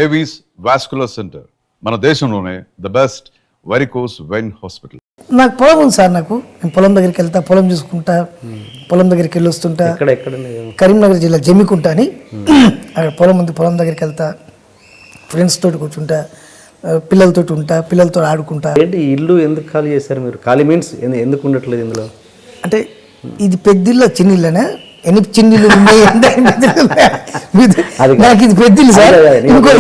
Avis vascular centre మన దేశంలోనే the best varicose vein hospital. నాకు పొలం ఉంది సార్. నేను పొలం దగ్గరికి వెళ్తా, పొలం చూసుకుంటా, పొలం దగ్గరికి వెళ్ళి వస్తుంటా. కరీంనగర్ జిల్లా జమ్మికుంట అని అక్కడ పొలం ఉంది. పొలం దగ్గరికి వెళ్తా, ఫ్రెండ్స్ తోటి కూర్చుంటా, పిల్లలతో ఉంటా, పిల్లలతో ఆడుకుంటా. ఏంటి ఇల్లు ఎందుకు ఖాళీ చేశారు మీరు? ఖాళీ మీన్స్ ఎందుకు ఉండట్లేదు ఇందులో? అంటే ఇది పెద్దిల్లు చిన్నిళ్ళనే, ఎన్ని చిన్నిళ్ళు ఉన్నాయి అంటే నాకు ఇది పెద్దిల్లు సార్.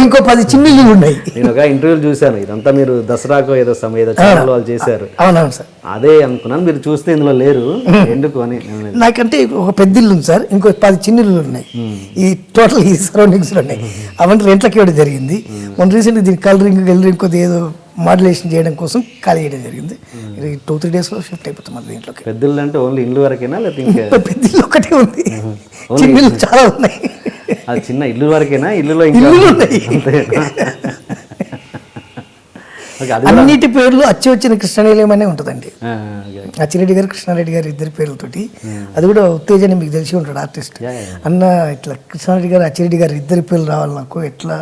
ఇంకో 10 చిన్నిళ్ళు ఉన్నాయి. నేను ఒక ఇంటర్వ్యూ చూశాను, ఇదంతా మీరు దసరాకు ఏదో ఛానల్ వాళ్ళు చేశారు. అవునవును సార్, అదే అనుకున్నాను. మీరు చూస్తే ఇందులో లేరు ఎందుకు అని. నాకంటే ఒక పెద్దిల్లు ఉంది సార్, ఇంకో 10 చిన్నిళ్ళు ఉన్నాయి. ఈ టోటల్ ఈ సరౌండింగ్స్ లో ఉన్నాయి. అవన్నీ రెంట్లకి ఇవ్వడం జరిగింది. మొన్న రీసెంట్గా దీనికి కలరింగ్ కొద్దిగా ఏదో మాడ్యులేషన్ చేయడం కోసం ఖాళీ చేయడం జరిగింది. 2-3 days లో షిఫ్ట్ అయిపోతాం దీంట్లోకి. పెద్దిల్లు అంటే ఓన్లీ ఇల్లు వరకేనా లేకపోతే పెద్దిల్లు ఒకటే ఉంది, చిన్నిళ్ళు చాలా ఉన్నాయి. అది చిన్న ఇల్లు వరకేనా? ఇల్లులో ఉన్నాయి. అన్నిటి పేర్లు అచ్చి వచ్చిన కృష్ణనిలయం అనే ఉంటుందండి. అచ్చిరెడ్డి గారు, కృష్ణారెడ్డి గారు ఇద్దరి పేర్లతోటి. అది కూడా ఉత్తేజని మీకు తెలిసి ఉంటాడు ఆర్టిస్ట్ అన్న. ఇట్లా కృష్ణారెడ్డి గారు, అచ్చిరెడ్డి గారు ఇద్దరి పేర్లు రావాలి నాకు. ఎట్లా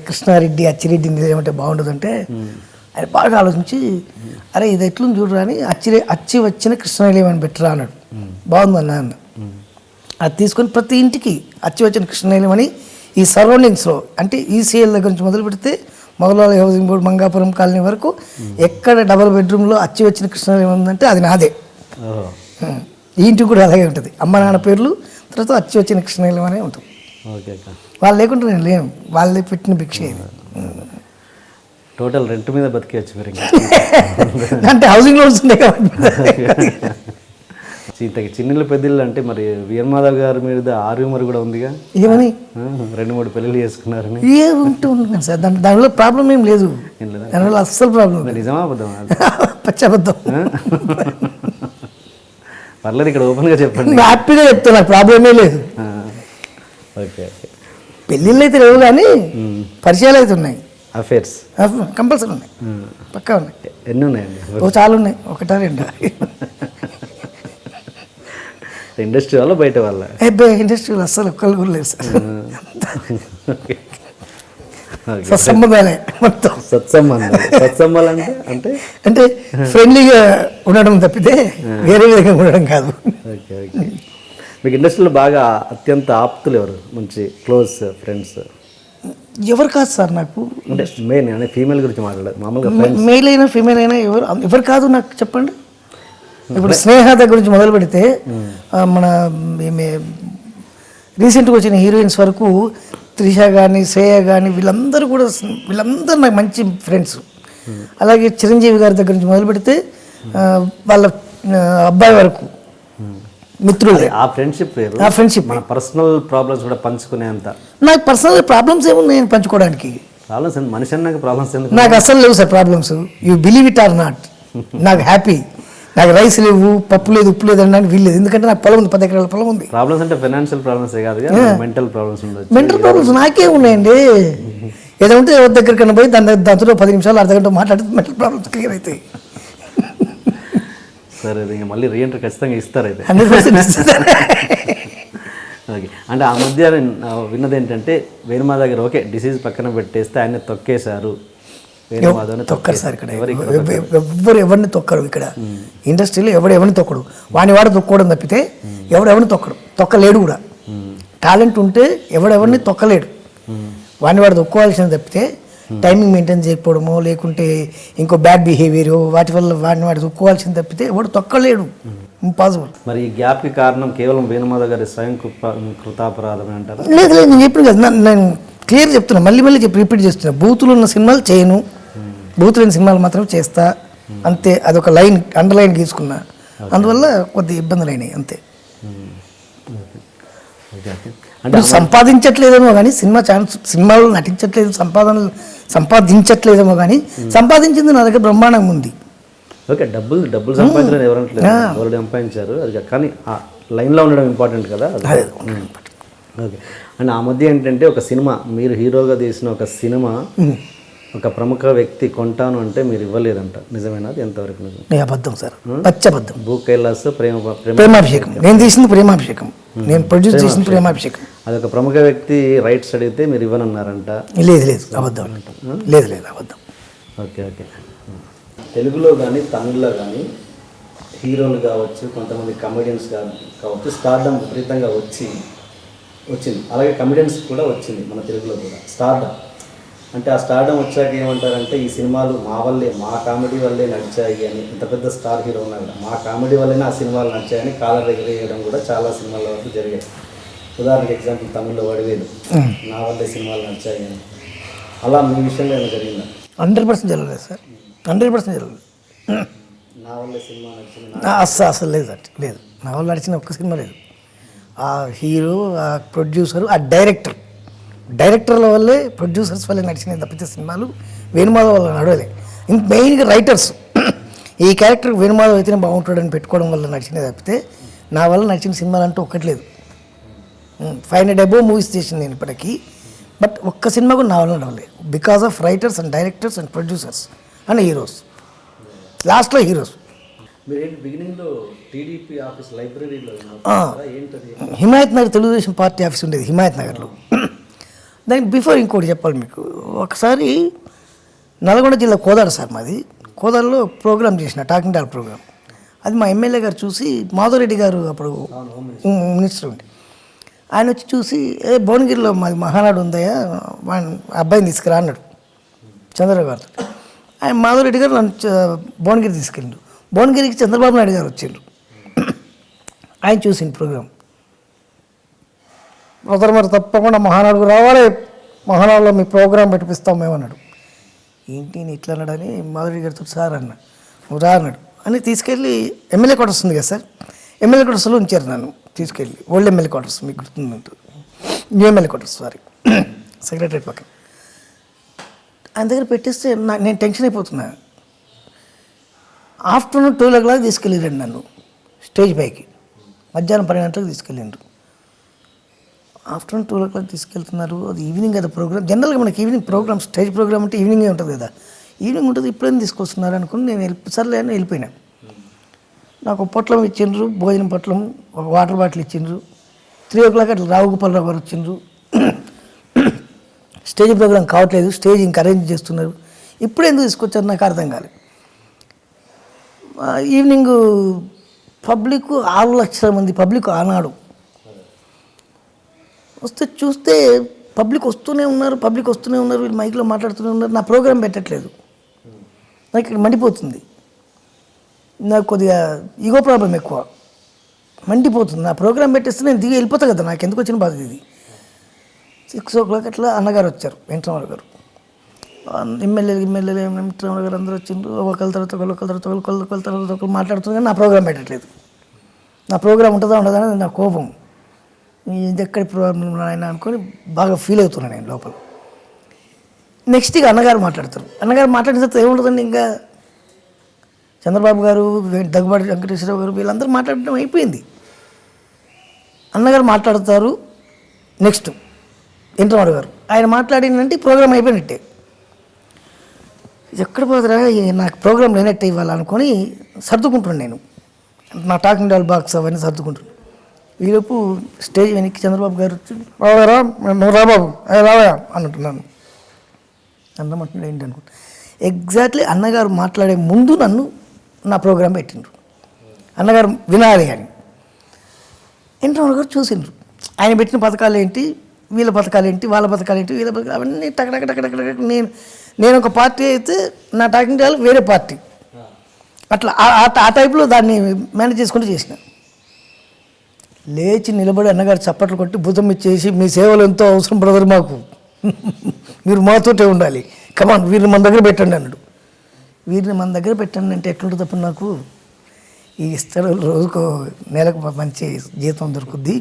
కృష్ణారెడ్డి అచ్చిరెడ్డి నిలయం అంటే బాగుండదంటే ఆయన బాగా ఆలోచించి, అరే ఇది ఎట్లుంది చూడరా అని అచ్చి వచ్చిన కృష్ణనిలయం అని పెట్టరా అన్నాడు. బాగుంది అన్న. అది తీసుకొని ప్రతి ఇంటికి అచ్చి వచ్చిన కృష్ణనిలయం అని ఈ సరౌండింగ్స్లో, అంటే ఈసీఎల్ దగ్గర నుంచి మొదలు పెడితే మొగలాల హౌసింగ్ బోర్డు, మంగాపురం కాలనీ వరకు ఎక్కడ డబుల్ బెడ్రూమ్లో అచ్చి వచ్చిన కృష్ణనిలయం ఉందంటే అది నాదే. ఈ ఇంటికి కూడా అలాగే ఉంటుంది. అమ్మ నాన్న పేర్లు తర్వాత అచ్చి వచ్చిన కృష్ణనిలయం అనే ఉంటుంది. వాళ్ళు లేకుంటే నేను లేను, వాళ్ళే పెట్టిన భిక్ష. టోటల్ రెంట్ మీద బతికేయచ్చు మీరు అంటే హౌసింగ్ లోన్స్ ఉన్నాయి కాబట్టి. చిన్నిళ్ళు పెద్దిళ్ళు అంటే మరి వీరమాధవ్ గారి మీద ఆర్యూమర్ కూడా ఉందిగా, ఏమని 2-3 పెళ్ళిళ్ళు చేసుకున్నారని. ఏముంటుంది సార్, దానిలో ప్రాబ్లం ఏం లేదు. దానివల్ల అస్సలు ప్రాబ్లం. నిజమా అబద్ధం? పచ్చబద్ధం. పర్లేదు, ఇక్కడ ఓపెన్గా చెప్పండి. హ్యాపీగా చెప్తున్నా, ప్రాబ్లమే లేదు. Okay okay. పెళ్ళిళ్ళు అయితే లేవు కానీ పరిచయాలు అయితే ఉన్నాయి. అఫేర్స్ కంపల్సరీ ఉన్నాయి, పక్కా ఉన్నాయి. ఎన్ని ఉన్నాయండి? చాలా ఉన్నాయి, 1-2. ఇండస్ట్రీ వల్ల బయట వల్ల? ఇండస్ట్రీలో అస్సలు ఒక్కళ్ళు కూడా లేదు సార్. సత్సంబంధాలే మొత్తం. సత్సంబాలు అంటే అంటే ఫ్రెండ్లీగా ఉండడం తప్పితే వేరే విధంగా ఉండడం కాదు. Okay okay. మీకు ఇండస్ట్రీలో బాగా అత్యంత ఆప్తులు ఎవరు, మంచి క్లోజ్ ఫ్రెండ్స్? ఎవరు కాదు సార్ నాకు. అంటే మెయిన్ అంటే ఫీమేల్ గురించి మాట్లాడలేదు, మామూలుగా మెయిల్ అయినా ఫీమేల్ అయినా ఎవరు కాదు నాకు చెప్పండి. ఇప్పుడు స్నేహ దగ్గర నుంచి మొదలు పెడితే మన రీసెంట్గా వచ్చిన హీరోయిన్స్ వరకు త్రిష కానీ, శ్రేయ కానీ, వీళ్ళందరూ నాకు మంచి ఫ్రెండ్స్. అలాగే చిరంజీవి గారి దగ్గర నుంచి మొదలు పెడితే వాళ్ళ అబ్బాయి వరకు మిత్రులు. ఆ ఫ్రెండ్షిప్ మన పర్సనల్ ప్రాబ్లమ్స్ కూడా పంచుకునేంత. నాకు పర్సనల్ ప్రాబ్లమ్స్ ఏమున్నాయి పంచుకోవడానికి? ప్రాబ్లమ్స్ మనిషి అన్నాక ప్రాబ్లమ్స్ ఎందుకు? నాకు అసలు లేవు sir problems. You believe it or not. నాకు హ్యాపీ. నాకు రైస్ లేవు, పప్పు లేదు, ఉప్పు లేదు అనడానికి వీల్లేదు. ఎందుకంటే నాకు పొలం ఉంది, 10 ఎకరాల పొలం ఉంది. ప్రాబ్లమ్స్ అంటే ఫైనాన్షియల్ ప్రాబ్లమ్స్ కాదు, మెంటల్ ప్రాబ్లమ్స్ ఉండొచ్చు. మెంటల్ ప్రాబ్లమ్స్ నాకే ఉన్నాయండి. ఏదో ఉంటే ఎవరి దగ్గరికన్నా పోయి దాంతో 10 నిమిషాలు, అర్ధగంట మాట్లాడితే మెంటల్ ప్రాబ్లమ్స్ క్లియర్ అవుతాయి. సరే, ఇంకా మళ్ళీ రీఎంట్రీ ఖచ్చితంగా ఇస్తారు అయితే. 100% ఓకే. అంటే ఆ మధ్య విన్నది ఏంటంటే వేణుమాధవ్ దగ్గర ఓకే డిసీజ్ పక్కన పెట్టేస్తే ఆయన తొక్కేశారు. తొక్కరు సార్ ఇక్కడ. ఎవరిని తొక్కరు ఇక్కడ ఇండస్ట్రీలో. ఎవరిని తొక్కడు. వాడు తొక్కోవడం తప్పితే ఎవరిని తొక్కలేడు కూడా. టాలెంట్ ఉంటే ఎవరిని తొక్కలేడు. వాడు తొక్కోవాల్సింది తప్పితే టైమింగ్ మెయింటైన్ చేయకపోవడమో లేకుంటే ఇంకో బ్యాడ్ బిహేవియర్ వాటి వల్ల వాడు తొక్కోవాల్సింది తప్పితే ఎవడు తొక్కలేడు. ఇంపాసిబుల్. మరి ఈ గ్యాప్కి కారణం కేవలం వేణుమాధవ్ గారి స్వయం కృతాపరాధం అంటారా? లేదు, నేను చెప్పిన కదా, నేను క్లియర్ చెప్తున్నా, మళ్ళీ రిపీట్ చేస్తున్నా. బూతులు ఉన్న సినిమాలు చేయను, బూతులు ఉన్న సినిమాలు మాత్రం చేస్తా, అంతే. అదొక లైన్ అండర్లైన్ గీసుకున్నా. అందువల్ల కొద్ది ఇబ్బందులు అయినాయి అంతే. అంటే సంపాదించట్లేదేమో కానీ సినిమాలో నటించట్లేదు, సంపాదించట్లేదేమో కానీ సంపాదించింది నా దగ్గర బ్రహ్మాండంగా ఉంది. ఓకే, డబ్బులు సంపాదించడం ఎవరంటలేదు, వాళ్ళు సంపాదించారు. అది కానీ ఆ లైన్లో ఉండడం ఇంపార్టెంట్ కదా. ఓకే. అండ్ ఆ మధ్య ఏంటంటే ఒక సినిమా, మీరు హీరోగా తీసిన ఒక సినిమా ఒక ప్రముఖ వ్యక్తి కొంటాను అంటే మీరు ఇవ్వలేదంట, నిజమేనా? అది ఎంతవరకు నిజం? అబద్ధం సార్, పచ్చబద్ధం. భూ కైలాస్ ప్రేమాభిషేకం. నేను తీసింది ప్రేమాభిషేకం, నేను ప్రొడ్యూస్ చేసింది ప్రేమాభిషేకం. అదొక ప్రముఖ వ్యక్తి రైట్స్ అడిగితే మీరు ఇవ్వనన్నారంట. లేదు అబద్ధం. లేదు అబద్ధం. ఓకే. తెలుగులో కానీ తమిళ్లో కానీ హీరోలు కావచ్చు, కొంతమంది కమెడియన్స్ కావచ్చు, స్టార్డమ్ విపరీతంగా వచ్చింది. అలాగే కమెడియన్స్ కూడా వచ్చింది మన తెలుగులో కూడా స్టార్డమ్. అంటే ఆ స్టార్డమ్ వచ్చాక ఏమంటారంటే ఈ సినిమాలు మా కామెడీ వల్లే నడిచాయి అని. ఇంత పెద్ద స్టార్ హీరో ఉన్నా కూడా మా కామెడీ వల్లనే ఆ సినిమాలు నడిచాయని కాలర్ ఎగిరేయడం కూడా చాలా సినిమాల వరకు జరిగాయి. ఉదాహరణకి ఎగ్జాంపుల్ తమిళ్లో వడివేలు నా వల్లే సినిమాలు నడిచాయి అని. అలా మీ విషయంలో ఏమైనా జరిగిందా? 100% జరగలేదు సార్, 100% జరగలేదు. నా వల్లే సినిమా నడిచింది అసలు లేదు. నా వల్ల నడిచిన ఒక్క సినిమా లేదు. ఆ హీరో, ఆ ప్రొడ్యూసరు, ఆ డైరెక్టర్ల వల్లే, ప్రొడ్యూసర్స్ వల్లే నడిచినాయి తప్పితే సినిమాలు వేణుమాధవ్ వల్ల నడవలే. ఇంక మెయిన్గా రైటర్స్ ఈ క్యారెక్టర్ వేణుమాధవ్ అయితేనే బాగుంటాడని పెట్టుకోవడం వల్ల నడిచినవి తప్పితే నా వల్ల నడిచిన సినిమాలు అంటూ ఒక్కటి లేదు. 500 అబోవ్ మూవీస్ చేసింది నేను ఇప్పటికీ, బట్ ఒక్క సినిమా కూడా నా వల్ల నడవలేదు. Because of writers and directors and producers and heroes. లాస్ట్లో హీరోస్. మీరేంటి బిగినింగ్లో టీడీపీ ఆఫీస్ లైబ్రరీలో ఏంటది? హిమాయత్ నగర్ తెలుగుదేశం పార్టీ ఆఫీస్ ఉండేది హిమాయత్ నగర్లో. దానికి బిఫోర్ ఇంకోటి చెప్పాలి మీకు. ఒకసారి నల్గొండ జిల్లా కోదాడ సార్ మాది. కోదాడలో ప్రోగ్రామ్ చేసిన టాకింగ్ టాల్ ప్రోగ్రామ్. అది మా ఎమ్మెల్యే గారు చూసి, మాధవరెడ్డి గారు అప్పుడు మినిస్టర్ ఉండి, ఆయన వచ్చి చూసి భువనగిరిలో మాది మహానాడు ఉందయ్యా, అబ్బాయిని తీసుకురా అన్నాడు చంద్రబాబు గారితో. ఆయన మాధవరెడ్డి గారు నన్ను భువనగిరి తీసుకెళ్ళిండు. భువనగిరికి చంద్రబాబు నాయుడు గారు వచ్చిండ్రు. ఆయన చూసిండు ప్రోగ్రామ్. మరి తప్పకుండా మహానాడుకు రావాలి, మహానాడులో మీ ప్రోగ్రాం పెట్టిస్తాం మేమన్నాడు. ఏంటి నేను ఇట్లా అన్నాడని మాధురి గారితో సార్ అన్న, నువ్వు రా అన్నాడు అని తీసుకెళ్ళి ఎమ్మెల్యే క్వార్టర్స్ ఉంది కదా సార్, ఎమ్మెల్యే క్వార్టర్స్లో ఉంచారు నన్ను తీసుకెళ్ళి. ఓల్డ్ ఎమ్మెల్యే క్వార్టర్స్ మీకు గుర్తుందంటూ, new MLA quarters sorry secretary పక్కన. ఆయన దగ్గర పెట్టేస్తే నేను టెన్షన్ అయిపోతున్నా. ఆఫ్టర్నూన్ 12 o'clock తీసుకెళ్ళిరండి నన్ను స్టేజ్ పైకి. మధ్యాహ్నం 12 గంటలకు తీసుకెళ్ళిండ్రు. ఆఫ్టర్నూన్ 12 o'clock తీసుకెళ్తున్నారు. అది ఈవినింగ్ కదా ప్రోగ్రామ్. జనరల్గా మనకి ఈవినింగ్ ప్రోగ్రామ్, స్టేజ్ ప్రోగ్రామ్ అంటే ఈవినింగే ఉంటుంది కదా. ఈవినింగ్ ఉంటుంది, ఇప్పుడేం తీసుకొస్తున్నారు అనుకుని నేను సర్లే అని వెళ్ళిపోయినా. నాకు పొట్లం ఇచ్చిండ్రు, భోజనం పొట్లం, ఒక వాటర్ బాటిల్ ఇచ్చిండ్రు. 3 o'clock అట్లా రావుగోపాలరావు గారు వచ్చిండ్రు. స్టేజ్ ప్రోగ్రామ్ కావట్లేదు, స్టేజ్ ఇంకా అరేంజ్ చేస్తున్నారు. ఇప్పుడు ఎందుకు తీసుకొచ్చారు నాకు అర్థం కాలేదు. ఈవినింగ్ పబ్లిక్ 6 లక్షల మంది పబ్లిక్ ఆనాడు వస్తే చూస్తే పబ్లిక్ వస్తూనే ఉన్నారు, వీళ్ళు మైక్లో మాట్లాడుతూనే ఉన్నారు. నా ప్రోగ్రాం పెట్టట్లేదు. నాకు ఇక్కడ మండిపోతుంది. నాకు కొద్దిగా ఈగో ప్రాబ్లం ఎక్కువ, మండిపోతుంది. నా ప్రోగ్రాం పెట్టేస్తే నేను దిగి వెళ్ళిపోతా కదా, నాకు ఎందుకు వచ్చిన బాధ ఇది. 6 o'clock అట్లా అన్నగారు వచ్చారు, వెంకటరామరావు గారు, ఎమ్మెల్యే వెంకటరామరావు గారు అందరూ వచ్చిండ్రు. ఒకళ్ళ తర్వాత ఒకళ్ళు మాట్లాడుతున్నారు. నా ప్రోగ్రాం పెట్టట్లేదు. నా ప్రోగ్రాం ఉంటుందా ఉండదని నా కోపం. ఇది ఎక్కడి ప్రాబ్లం ఆయన అనుకొని బాగా ఫీల్ అవుతున్నాను నేను లోపల. నెక్స్ట్ ఇక అన్నగారు మాట్లాడతారు. అన్నగారు మాట్లాడిన తర్వాత ఏముంటుందండి, ఇంకా చంద్రబాబు గారు, దగ్గుబాటి వెంకటేశ్వరరావు గారు వీళ్ళందరూ మాట్లాడడం అయిపోయింది. అన్నగారు మాట్లాడతారు. నెక్స్ట్ వెంకటరామరావు గారు ఆయన మాట్లాడినంటే ప్రోగ్రామ్ అయిపోయినట్టే. ఎక్కడ పోతారా, నాకు ప్రోగ్రాం లేనట్టే ఇవ్వాలనుకొని సర్దుకుంటున్నాను నేను. నా టాకింగ్ డాల్ బాక్స్ అవన్నీ సర్దుకుంటున్నాను. ఈలోపు స్టేజ్ వెనక్కి చంద్రబాబు గారు వచ్చి రావారా, నువ్వు రాబాబు రావా అంటున్నాను. అన్నమంటున్నాడు ఏంటి అనుకుంటా. ఎగ్జాక్ట్లీ అన్నగారు మాట్లాడే ముందు నన్ను నా ప్రోగ్రాం పెట్టిండ్రు. అన్నగారు వినాలి అని వెంకటరామరావు గారు చూసిండ్రు. ఆయన పెట్టిన పథకాలు ఏంటి, వీళ్ళ పథకాలు ఏంటి, వాళ్ళ పథకాలు ఏంటి, వీళ్ళ పథకాలు అవన్నీ టక్ నేను ఒక పార్టీ అయితే నా టాకింగ్ డాల్ వేరే పార్టీ, అట్లా ఆ టైప్లో దాన్ని మేనేజ్ చేసుకుంటూ చేసిన. లేచి నిలబడి అన్నగారు చప్పట్లు కొట్టి భుజం ఇచ్చేసి, మీ సేవలు ఎంతో అవసరం బ్రదర్ మాకు, మీరు మాతోటే ఉండాలి, కమాన్ వీరిని మన దగ్గర పెట్టండి అన్నాడు. వీరిని మన దగ్గర పెట్టండి అంటే ఎట్లుంటుంది తప్ప నాకు ఈ ఇస్తారు, రోజుకు నెలకు మంచి జీతం దొరుకుద్ది,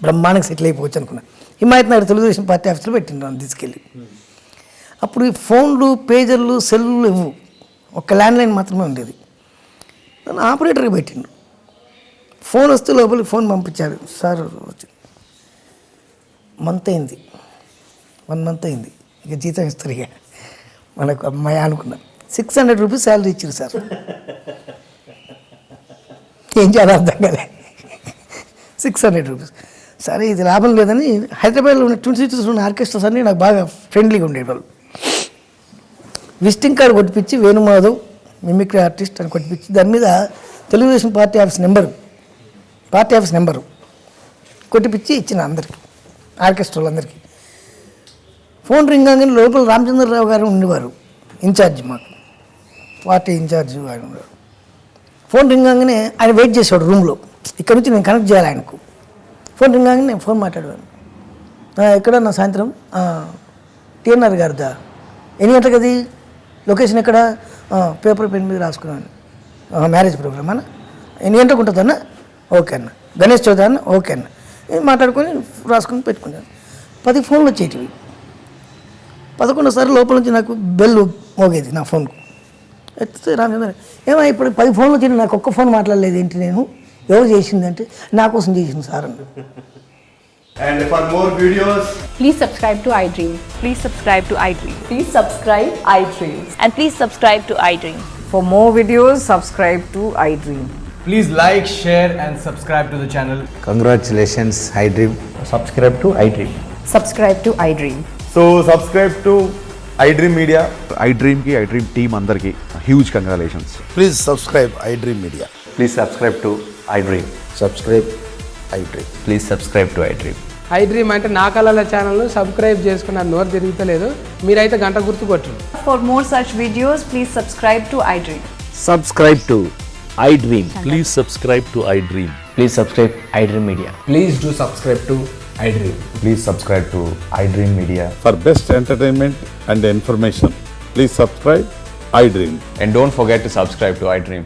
బ్రహ్మాండంగా సెటిల్ అయిపోవచ్చు అనుకున్నా. హిమాయత్ నగర్ తెలుగుదేశం పార్టీ ఆఫీస్లో పెట్టిండు నన్ను తీసుకెళ్ళి. అప్పుడు ఈ ఫోన్లు, పేజర్లు, సెల్లు ఇవ్వు, ఒక ల్యాండ్లైన్ మాత్రమే ఉండేది. నన్ను ఆపరేటర్కి పెట్టిండు. ఫోన్ వస్తే లోపలికి ఫోన్ పంపించారు. సార్ వచ్చి 1 month అయింది, 1 month అయింది, ఇక జీతం ఇస్తారు, ఇక మనకు అమ్మాయి అనుకున్నాను. 600 rupees శాలరీ ఇచ్చారు సార్. ఏం చేయాలి అర్థం కాలే. 600 rupees సరే ఇది లాభం లేదని హైదరాబాద్లో ఉన్న ట్విన్ సిటీస్లో ఉన్న ఆర్కెస్ట్రాస్ అన్నీ నాకు బాగా ఫ్రెండ్లీగా ఉండేవాళ్ళు. విజిటింగ్ కార్డు కొట్టిపించి వేణుమాధవ్ మిమిక్రీ ఆర్టిస్ట్ అని కొట్టిపించి దాని మీద తెలుగుదేశం పార్టీ ఆఫీస్ నెంబరు కొట్టిపించి ఇచ్చిన అందరికీ, ఆర్కెస్ట్రా వాళ్ళందరికీ. ఫోన్ రింగ్ కాగానే లోపల రామచంద్రరావు గారు ఉండేవారు, ఇన్ఛార్జ్, మాకు పార్టీ ఇన్ఛార్జ్ ఆయన ఉండేవారు. ఫోన్ రింగ్ కాగానే ఆయన వెయిట్ చేసేవాడు రూమ్లో, ఇక్కడ నుంచి నేను కనెక్ట్ చేయాలి ఆయనకు. ఫోన్ రింగ్ కాగానే నేను ఫోన్ మాట్లాడేవాను. ఎక్కడ నా సాయంత్రం టీఎన్ఆర్ గారిదా, ఎన్ని గంటలకు అది, లొకేషన్ ఎక్కడ, పేపర్ పెన్ మీద రాసుకున్నాను, మ్యారేజ్ ప్రోగ్రామ్ అన్న, ఎన్ని గంటలకు ఉంటుందన్న, ఓకే అన్న, గణేష్ చౌదరి అన్న, ఓకే అన్న, మాట్లాడుకొని రాసుకొని పెట్టుకున్నాను. 10 ఫోన్లు వచ్చేటివి. 11 సార్లు లోపల నుంచి నాకు బెల్ మోగేది నా ఫోన్కు. ఎత్తితే రామచంద్ర ఏమో ఇప్పుడు 10 ఫోన్లు వచ్చి నాకు ఒక్క ఫోన్ మాట్లాడలేదు ఏంటి, నేను ఎవరు చేసింది అంటే నా కోసం చేసింది సార్ అన్న. And for more videos, Please subscribe to iDream. Please subscribe to iDream. Please subscribe iDream. And please subscribe to iDream. For more videos, subscribe to iDream. please like, share, and subscribe to the channel. Congratulations, iDream. Subscribe to iDream. Subscribe to iDream. So subscribe to iDream Media. iDream की iDream team अंदर की huge congratulations. Please subscribe iDream Media. Please subscribe to iDream. Subscribe iDream. Please subscribe to iDream. iDream అంటే నా కళల channel subscribe చేసుకున్న నోరు తిరుగుతలేదు, మీరైతే గంట గుర్తు కొట్టండి. For more such videos, please subscribe to iDream. Subscribe to iDream. Please subscribe to iDream. Please subscribe iDream Media. Please do subscribe to iDream. Please subscribe to iDream Media. For best entertainment and information, please subscribe iDream. And don't forget to subscribe to iDream.